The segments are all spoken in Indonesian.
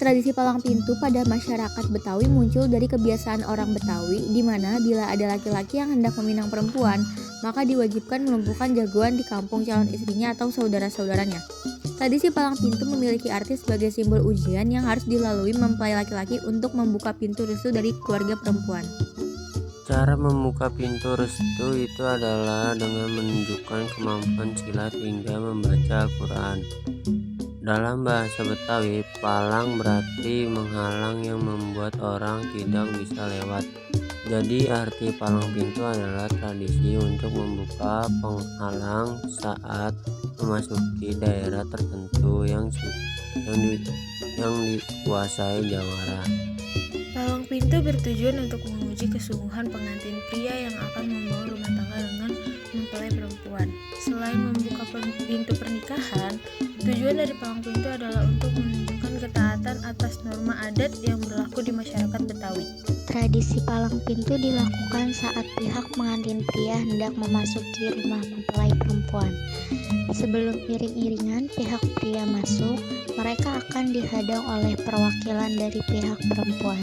Tradisi palang pintu pada masyarakat Betawi muncul dari kebiasaan orang Betawi di mana bila ada laki-laki yang hendak meminang perempuan, maka diwajibkan melumpuhkan jagoan di kampung calon istrinya atau saudara-saudaranya. Tradisi palang pintu memiliki arti sebagai simbol ujian yang harus dilalui mempelai laki-laki untuk membuka pintu restu dari keluarga perempuan. Cara membuka pintu restu itu adalah dengan menunjukkan kemampuan silat hingga membaca Al-Quran. Dalam bahasa Betawi, palang berarti menghalang yang membuat orang tidak bisa lewat. Jadi arti palang pintu adalah tradisi untuk membuka penghalang saat memasuki daerah tertentu yang dikuasai jawara. Palang pintu bertujuan untuk menguji kesungguhan pengantin pria yang akan membawa rumah tangga dengan mempelai perempuan. Selain membuka pintu pernikahan, tujuan dari palang pintu adalah untuk menunjukkan ketaatan atas norma adat yang berlaku di masyarakat Betawi. Tradisi palang pintu dilakukan saat pihak pengantin pria hendak memasuki rumah mempelai perempuan. Sebelum iring-iringan pihak pria masuk, mereka akan dihadang oleh perwakilan dari pihak perempuan.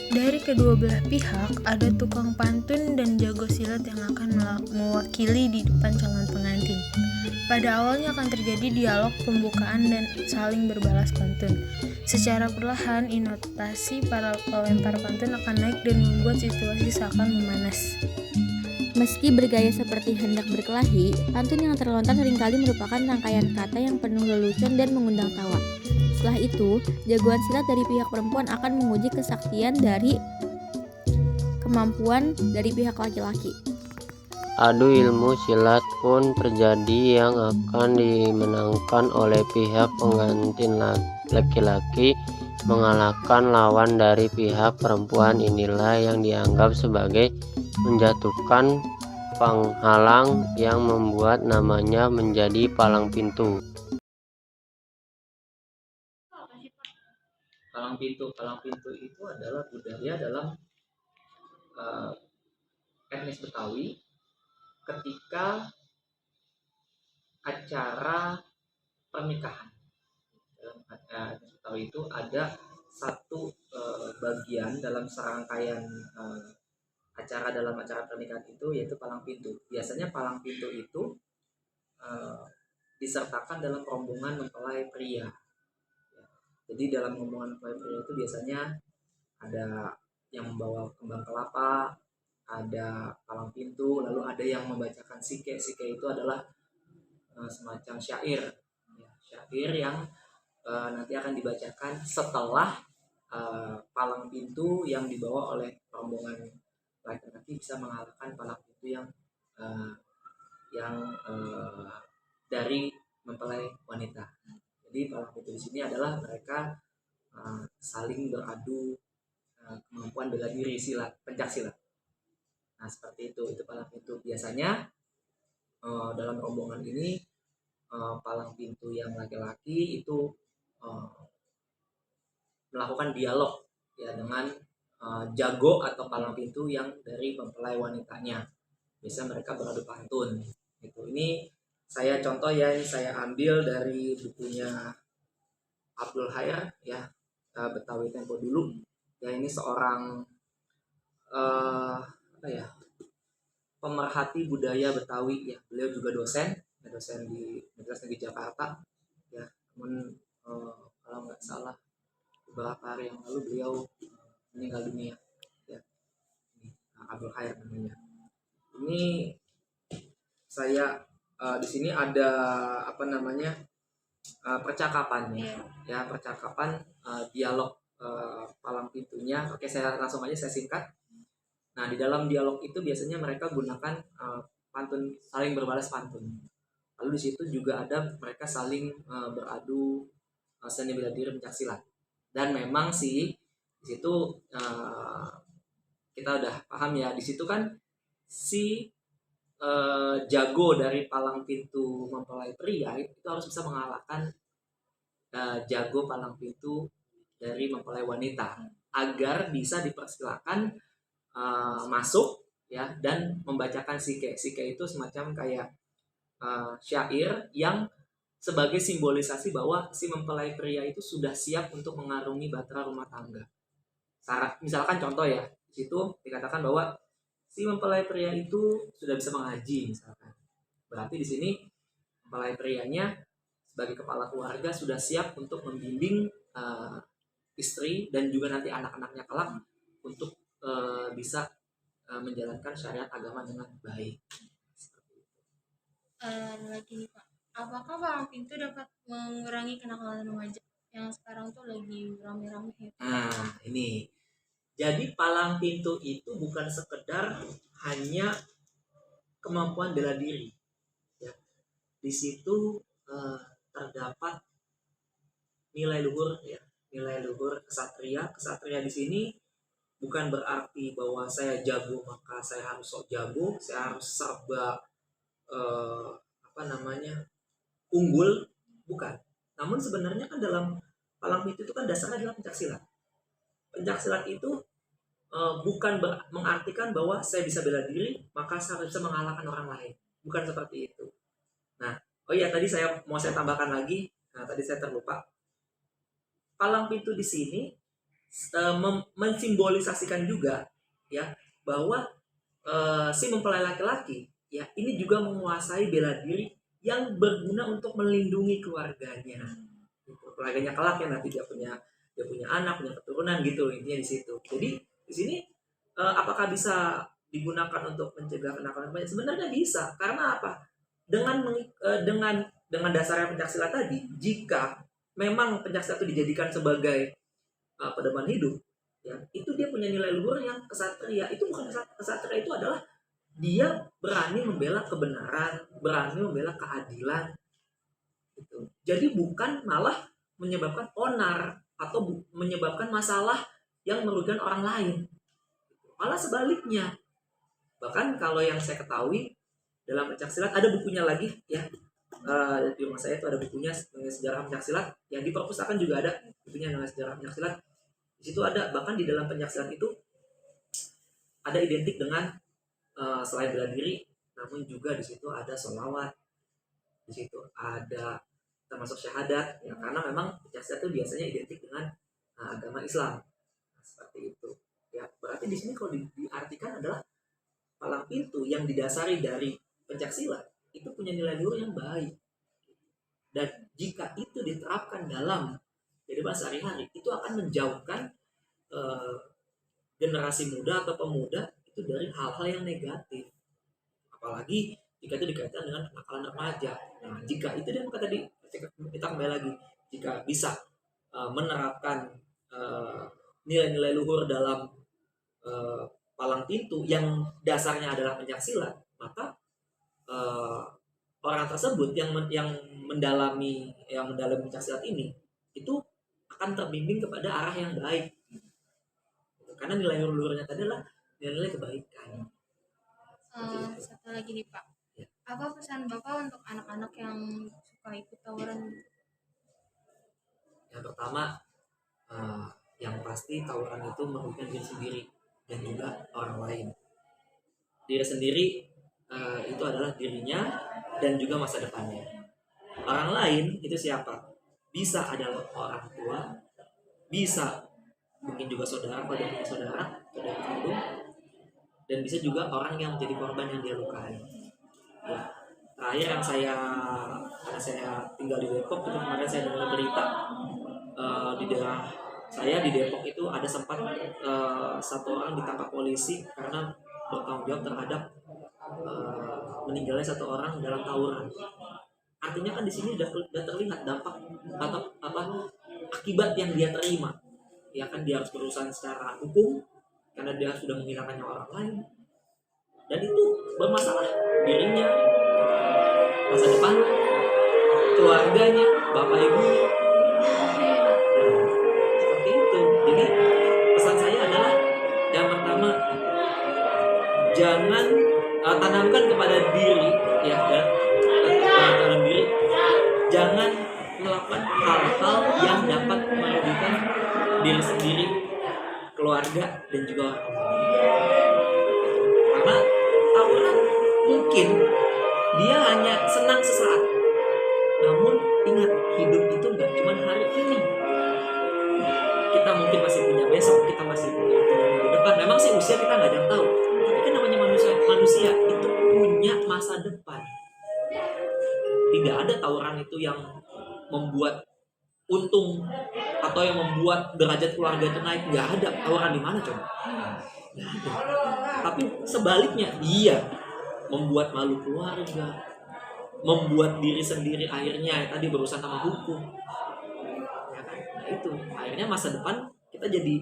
Dari kedua belah pihak, ada tukang pantun dan jago silat yang akan mewakili di depan calon pengantin. Pada awalnya akan terjadi dialog pembukaan dan saling berbalas pantun. Secara perlahan, intonasi para pelempar pantun akan naik dan membuat situasi seakan memanas. Meski bergaya seperti hendak berkelahi, pantun yang terlontar seringkali merupakan rangkaian kata yang penuh lelucon dan mengundang tawa. Setelah itu, jagoan silat dari pihak perempuan akan menguji kesaktian dari kemampuan dari pihak laki-laki. Adu ilmu silat pun terjadi yang akan dimenangkan oleh pihak pengantin laki-laki mengalahkan lawan dari pihak perempuan. Inilah yang dianggap sebagai menjatuhkan penghalang yang membuat namanya menjadi palang pintu. Palang pintu itu adalah budaya dalam etnis Betawi ketika acara pernikahan. Dalam etnis Betawi itu ada satu bagian dalam serangkaian acara dalam acara pernikahan itu, yaitu palang pintu. Biasanya palang pintu itu disertakan dalam rombongan mempelai pria. Jadi dalam rombongan mempelai pria itu biasanya ada yang membawa kembang kelapa, ada palang pintu, lalu ada yang membacakan sike. Sike itu adalah semacam syair, syair yang nanti akan dibacakan setelah palang pintu yang dibawa oleh rombongan laki-laki bisa mengalahkan palang pintu yang dari mempelai wanita. Jadi palang pintu di sini adalah mereka saling beradu kemampuan bela diri silat, pencak silat. Nah seperti itu palang pintu. Biasanya dalam rombongan ini palang pintu yang laki-laki itu melakukan dialog ya dengan jago atau palang pintu yang dari mempelai wanitanya. Biasanya mereka beradu pantun. Gitu. Ini saya contoh ya, ini saya ambil dari bukunya Abdul Khair ya, Betawi Tempo Dulu. Ya ini seorang pemerhati budaya Betawi ya. Beliau juga dosen di Universitas Negeri Jakarta ya. Namun kalau nggak salah beberapa hari yang lalu beliau meninggal dunia ya. Abdul Khair namanya. Ini saya di sini ada percakapannya ya, percakapan dialog palang pintunya. Oke, saya langsung aja saya singkat. Nah, di dalam dialog itu biasanya mereka gunakan pantun, saling berbalas pantun. Lalu di situ juga ada mereka saling beradu seni bela diri pencak silat. Dan memang sih di situ kita udah paham ya, di situ kan si jago dari palang pintu mempelai pria itu harus bisa mengalahkan jago palang pintu dari mempelai wanita agar bisa dipersilakan masuk ya, dan membacakan sike. Sike itu semacam kayak syair yang sebagai simbolisasi bahwa si mempelai pria itu sudah siap untuk mengarungi bahtera rumah tangga. Misalkan contoh ya, di situ dikatakan bahwa si mempelai pria itu sudah bisa mengaji misalkan. Berarti di sini mempelai prianya sebagai kepala keluarga sudah siap untuk membimbing istri dan juga nanti anak-anaknya kelak untuk bisa menjalankan syariat agama dengan baik. Lagi nih Pak, apakah palang pintu dapat mengurangi kenakalan remaja yang sekarang tuh lagi rame-rame ya? Nah, ini. Jadi palang pintu itu bukan sekedar hanya kemampuan bela diri. Ya. Di situ terdapat nilai luhur ya, nilai luhur kesatria. Kesatria di sini bukan berarti bahwa saya jago maka saya harus sok jago, saya harus serba unggul, bukan. Namun sebenarnya kan dalam palang pintu itu kan dasarnya adalah pencaksilat. Pencaksilat itu bukan mengartikan bahwa saya bisa bela diri maka saya bisa mengalahkan orang lain, bukan seperti itu. Nah, oh iya tadi saya tambahkan lagi. Nah, tadi saya terlupa. Palang pintu di sini mensimbolisasikan juga ya bahwa si mempelai laki-laki ya ini juga menguasai bela diri yang berguna untuk melindungi keluarganya. Keluarganya kelak ya, nanti dia punya anak, punya keturunan gitu, intinya di situ. Jadi di sini apakah bisa digunakan untuk mencegah kenakalan remaja? Sebenarnya bisa. Karena apa? Dengan dasarnya pencaksilat tadi, jika memang pencaksilat itu dijadikan sebagai pedoman hidup, ya, itu dia punya nilai luhur yang kesatria. Itu bukan kesatria, itu adalah dia berani membela kebenaran, berani membela keadilan. Gitu. Jadi bukan malah menyebabkan onar atau menyebabkan masalah yang merugikan orang lain. Malah sebaliknya. Bahkan kalau yang saya ketahui dalam pencaksilat ada bukunya lagi ya. Di rumah saya itu ada bukunya mengenai sejarah pencaksilat, yang di perpustakaan juga ada bukunya mengenai sejarah pencaksilat. Di situ ada, bahkan di dalam pencaksilat itu ada identik dengan selain bela diri, namun juga di situ ada sholawat, di situ ada termasuk syahadat, ya karena memang pencaksilat itu biasanya identik dengan agama Islam. Nah, seperti itu. Ya berarti di sini kalau diartikan adalah palang pintu yang didasari dari pencaksilat itu punya nilai luhur yang baik. Dan jika itu diterapkan dalam kehidupan sehari-hari, itu akan menjauhkan generasi muda atau pemuda itu dari hal-hal yang negatif. Apalagi jika itu dikaitkan dengan kenakalan remaja. Nah, jika itu dia maka tadi kita kembali lagi, jika bisa menerapkan nilai-nilai luhur dalam palang pintu yang dasarnya adalah pencaksilat, maka orang tersebut yang mendalami pencaksilat ini itu akan terbimbing kepada arah yang baik. Karena nilai luhurnya tadi adalah nilai kebaikan. Satu lagi nih Pak, Ya. apa pesan Bapak untuk anak-anak yang suka ikut tawuran? Yang pertama, yang pasti tawuran itu merugikan diri sendiri dan juga orang lain. Diri sendiri itu adalah dirinya dan juga masa depannya. Orang lain itu siapa? Bisa adalah orang tua, bisa mungkin juga saudara kalau dia punya saudara kandung, dan bisa juga orang yang menjadi korban yang dia lukai. Ya. Terakhir yang karena saya tinggal di Depok, itu kemarin saya dengar berita di daerah saya di Depok itu ada sempat satu orang ditangkap polisi karena bertanggung jawab terhadap meninggalnya satu orang dalam tawuran. Artinya kan di sini sudah terlihat dampak atau akibat yang dia terima. Ya kan dia harus berurusan secara hukum karena dia sudah menghilangkan nyawa orang lain. Dan itu bermasalah dirinya, masa depan, keluarganya, bapak ibu. Seperti itu. Jadi pesan saya adalah yang pertama, jangan tanamkan kepada diri ya, dalam diri, jangan melakukan hal-hal yang dapat merugikan diri sendiri, keluarga dan juga orang lain. Karena Mungkin dia hanya senang sesaat, namun ingat, hidup itu nggak cuma hari ini. Kita mungkin masih punya besok, kita masih punya minggu depan. Memang sih usia kita nggak ada yang tahu, tapi kan namanya manusia itu punya masa depan. Tidak ada tawuran itu yang membuat untung atau yang membuat derajat keluarga itu naik. Nggak ada. Tawuran di mana coba? Nggak ada. Tapi sebaliknya, dia membuat malu keluarga, membuat diri sendiri akhirnya tadi berurusan sama hukum, ya kan? Nah itu akhirnya masa depan kita jadi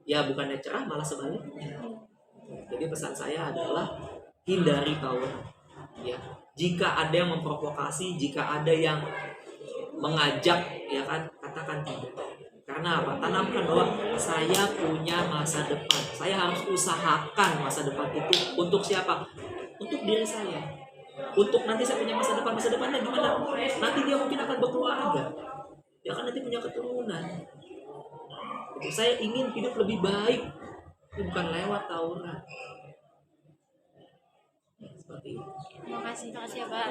ya bukannya cerah, malah sebaliknya. Jadi pesan saya adalah hindari tawuran. Ya, jika ada yang memprovokasi, jika ada yang mengajak, ya kan, katakan tidak. Karena apa? Tanamkan bahwa saya punya masa depan. Saya harus usahakan masa depan itu untuk siapa? Untuk diri saya. Untuk nanti saya punya masa depan. Masa depannya gimana? Nanti dia mungkin akan berkeluarga. Dia akan nanti punya keturunan. Saya ingin hidup lebih baik. Itu bukan lewat tawuran. Seperti itu. Terima kasih ya Pak.